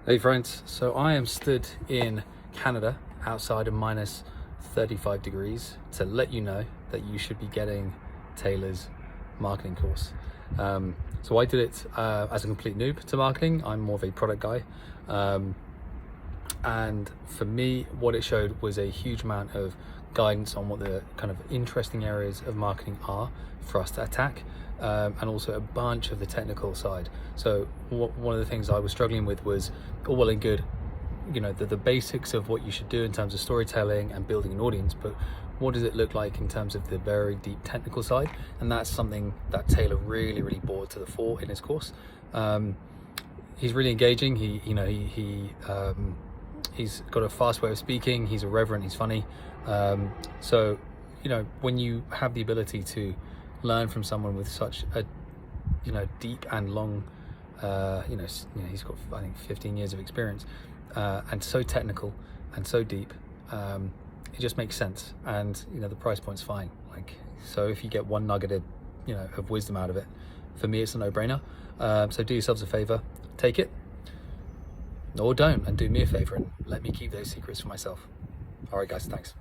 Hey friends, so I am stood in Canada outside of minus 35 degrees to let you know that you should be getting Taylor's marketing course. So I did it as a complete noob to marketing. I'm more of a product guy. And for me, what it showed was a huge amount of guidance on what the kind of interesting areas of marketing are for us to attack, and also a bunch of the technical side. So one of the things I was struggling with was all well and good, you know, the basics of what you should do in terms of storytelling and building an audience, but what does it look like in terms of the very deep technical side? And that's something that Taylor really brought to the fore in his course. He's really engaging. He's got a fast way of speaking. He's irreverent. He's funny. So, you know, when you have the ability to learn from someone with such a, you know, deep and long, he's got, I think, 15 years of experience, and so technical and so deep, it just makes sense. And, you know, the price point's fine. Like, so if you get one nugget of wisdom out of it, for me, it's a no-brainer. So do yourselves a favor, take it, or don't, and do me a favor and let me keep those secrets for myself. All right, guys, thanks.